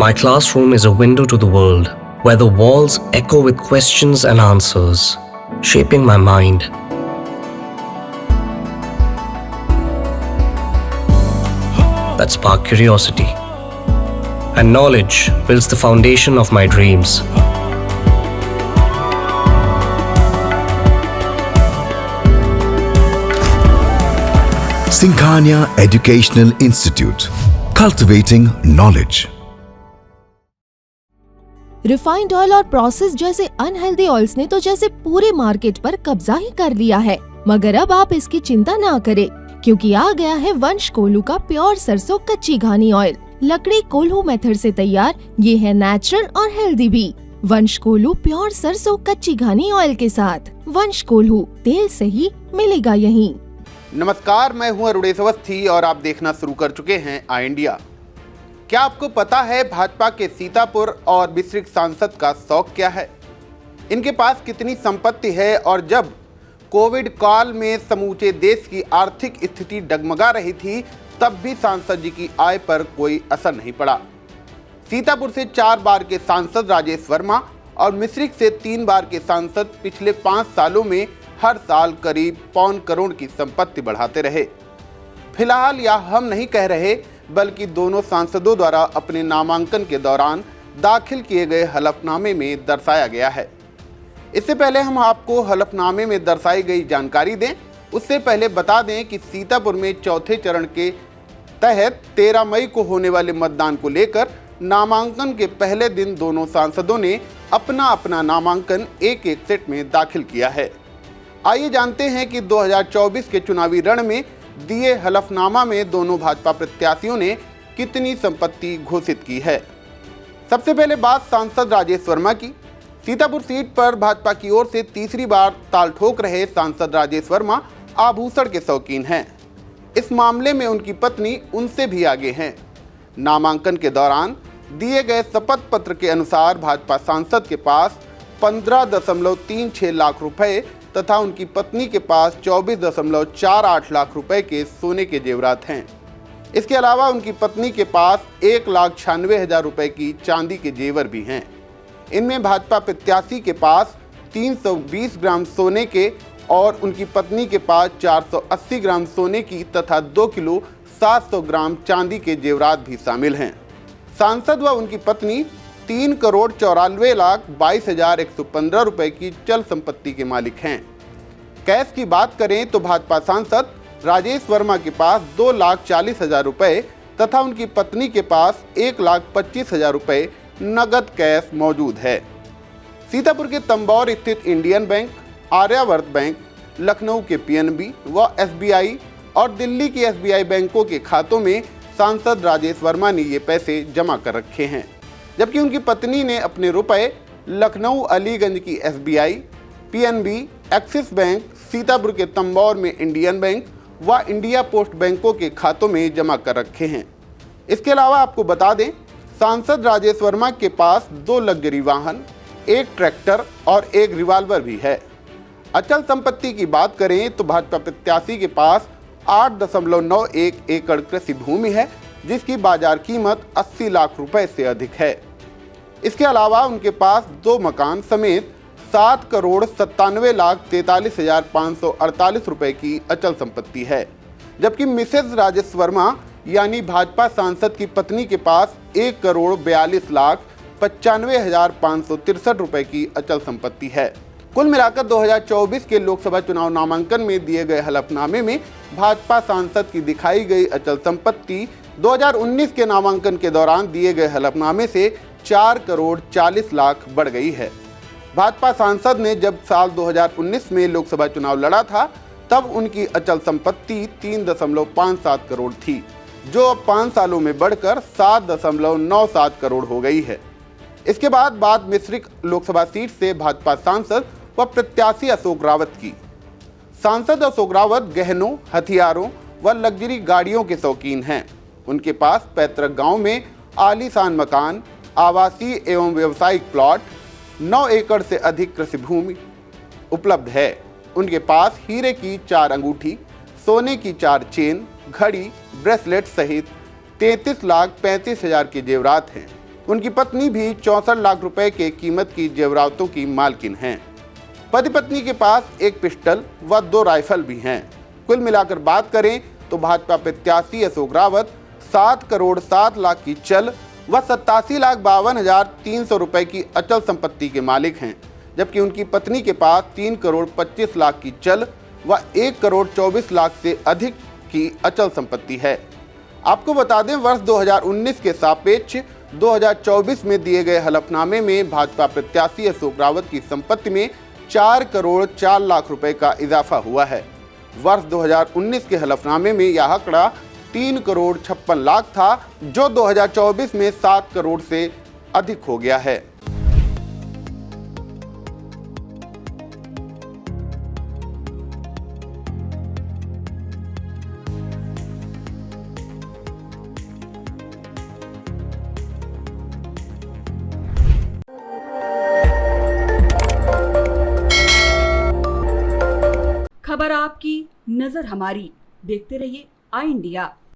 My classroom is a window to the world, where the walls echo with questions and answers, shaping my mind. That spark curiosity. And knowledge builds the foundation of my dreams. Singhania Educational Institute, cultivating knowledge. Refined oil और process जैसे unhealthy oils ने तो जैसे पूरे market पर कब्जा ही कर लिया है, मगर अब आप इसकी चिंता ना करें, क्योंकि आ गया है वंश कोल्हू का प्योर सरसों कच्ची घानी ऑयल। लकड़ी कोल्हू मेथड से तैयार, ये है नेचुरल और हेल्दी भी। वंश कोल्हू प्योर सरसों कच्ची घानी ऑयल के साथ। वंश कोल्हू, तेल सही मिलेगा यहीं। नमस्कार, मैं हूं अरुणेश अवस्थी और आप देखना शुरू कर चुके हैं आई इंडिया। क्या आपको पता है भाजपा के सीतापुर और मिश्रिख सांसद का शौक क्या है? इनके पास कितनी संपत्ति है और जब कोविड काल में समूचे देश की आर्थिक स्थिति डगमगा रही थी तब भी सांसद जी की आय पर कोई असर नहीं पड़ा। सीतापुर से 4 बार के सांसद राजेश वर्मा और मिश्रिख से 3 बार के सांसद पिछले 5 सालों में हर साल करीब 5 करोड़ की संपत्ति बढ़ाते रहे। फिलहाल यह हम नहीं कह रहे, बल्कि दोनों सांसदों द्वारा अपने नामांकन के दौरान दाखिल किए गए हलफनामे में दर्शाया गया है। इससे पहले हम आपको हलफनामे में दर्शाई गई जानकारी दें, उससे पहले बता दें कि सीतापुर में चौथे चरण के तहत 13 मई को होने वाले मतदान को लेकर नामांकन के पहले दिन दोनों सांसदों ने अपना अपना नामांकन एक एक सेट में दाखिल किया है। आइए जानते हैं कि 2024 के चुनावी रण में दिए हलफनामा में दोनों भाजपा प्रत्याशियों ने कितनी संपत्ति घोषित की है। सबसे पहले बात सांसद राजेश वर्मा की। सीतापुर सीट पर भाजपा की ओर से तीसरी बार ताल ठोक रहे सांसद राजेश वर्मा आभूषण के शौकीन हैं। इस मामले में उनकी पत्नी उनसे भी आगे हैं। नामांकन के दौरान दिए गए शपथ पत्र के अनुसार भाजपा सांसद के पास 15.36 लाख रुपए तथा उनकी पत्नी के पास 24.48 लाख रुपए के सोने के जेवरात हैं। इसके अलावा उनकी पत्नी के पास 1,96,000 रुपए की चांदी के जेवर भी हैं। इनमें भाजपा प्रत्याशी के पास 320 ग्राम सोने के और उनकी पत्नी के पास 480 ग्राम सोने की तथा 2 किलो 700 ग्राम चांदी के जेवरात भी शामिल हैं। सांसद व उनकी पत्नी 3,94,22,115 रुपए की चल संपत्ति के मालिक हैं। कैश की बात करें तो भाजपा सांसद राजेश वर्मा के पास 2,40,000 रुपए तथा उनकी पत्नी के पास 1,25,000 रुपए नगद कैश मौजूद है। सीतापुर के तंबौर स्थित Indian bank, Aryavart bank, Lucknow के पीएनबी व एसबीआई और दिल्ली की एसबीआई बैंकों के खातों में सांसद राजेश वर्मा ने ये पैसे जमा कर रखे हैं, जबकि उनकी पत्नी ने अपने रुपए लखनऊ अलीगंज की SBI, PNB, axis bank, Sitapur के तंबौर में इंडियन बैंक व इंडिया पोस्ट बैंकों के खातों में जमा कर रखे हैं। इसके अलावा आपको बता दें, सांसद राजेश वर्मा के पास 2 लग्जरी वाहन, 1 ट्रैक्टर और 1 रिवाल्वर भी है। अचल संपत्ति की बात करें तो भाजपा प्रत्याशी के पास 8.91 एकड़ कृषि भूमि है, जिसकी बाजार कीमत 80 लाख रुपए से अधिक है। इसके अलावा उनके पास 2 मकान समेत 7,97,43,548 रुपए की अचल संपत्ति है, जबकि मिसेज राजेश वर्मा यानी भाजपा सांसद की पत्नी के पास 1,42,95,563 रुपए की अचल संपत्ति है। कुल मिलाकर 2024 के लोकसभा चुनाव नामांकन में दिए गए हलफनामे में भाजपा सांसद की दिखाई गई अचल संपत्ति 2019 के नामांकन के दौरान दिए गए हलफनामे से 4,40,00,000 बढ़ गई है। भाजपा सांसद ने जब साल 2019 में लोकसभा चुनाव लड़ा था तब उनकी अचल संपत्ति 3.57 करोड़ थी, जो अब 5 सालों में बढ़कर 7.97 करोड़ हो गई है। इसके बाद बात मिश्रिख लोकसभा सीट से भाजपा सांसद व प्रत्याशी अशोक रावत की। सांसद अशोक रावत गहनों, हथियारों व लग्जरी गाड़ियों के शौकीन हैं। उनके पास पैतृक गांव में आलीशान मकान, आवासीय एवं व्यावसायिक प्लॉट, 9 एकड़ से अधिक कृषि भूमि उपलब्ध है। उनके पास हीरे की 4 अंगूठी, सोने की 4 चेन, घड़ी, ब्रेसलेट सहित 33,35,000 के जेवरात हैं। उनकी पत्नी भी 64 लाख रुपए के कीमत की जेवरातों की मालकिन हैं। पति पत्नी के पास एक पिस्टल व 2 राइफल भी हैं। कुल मिलाकर बात करें तो भाजपा प्रत्याशी अशोक रावत 7 करोड़ 7 लाख की चल व 87,52,300 रुपए की अचल संपत्ति के मालिक हैं, जबकि उनकी पत्नी के पास 3 करोड़ 25 लाख की चल व 1 करोड़ 24 लाख से अधिक की अचल संपत्ति है। आपको बता दें, वर्ष 2019 के सापेक्ष 2024 में दिए गए हलफनामे में भाजपा प्रत्याशी अशोक रावत की संपत्ति में 4 करोड़ 4 लाख रुपए का इजाफा हुआ है। वर्ष 2019 के हलफनामे में यह आंकड़ा 3 करोड़ 56 लाख था, जो 2024 में 7 करोड़ से अधिक हो गया है। खबर आपकी, नजर हमारी। देखते रहिए आई इंडिया।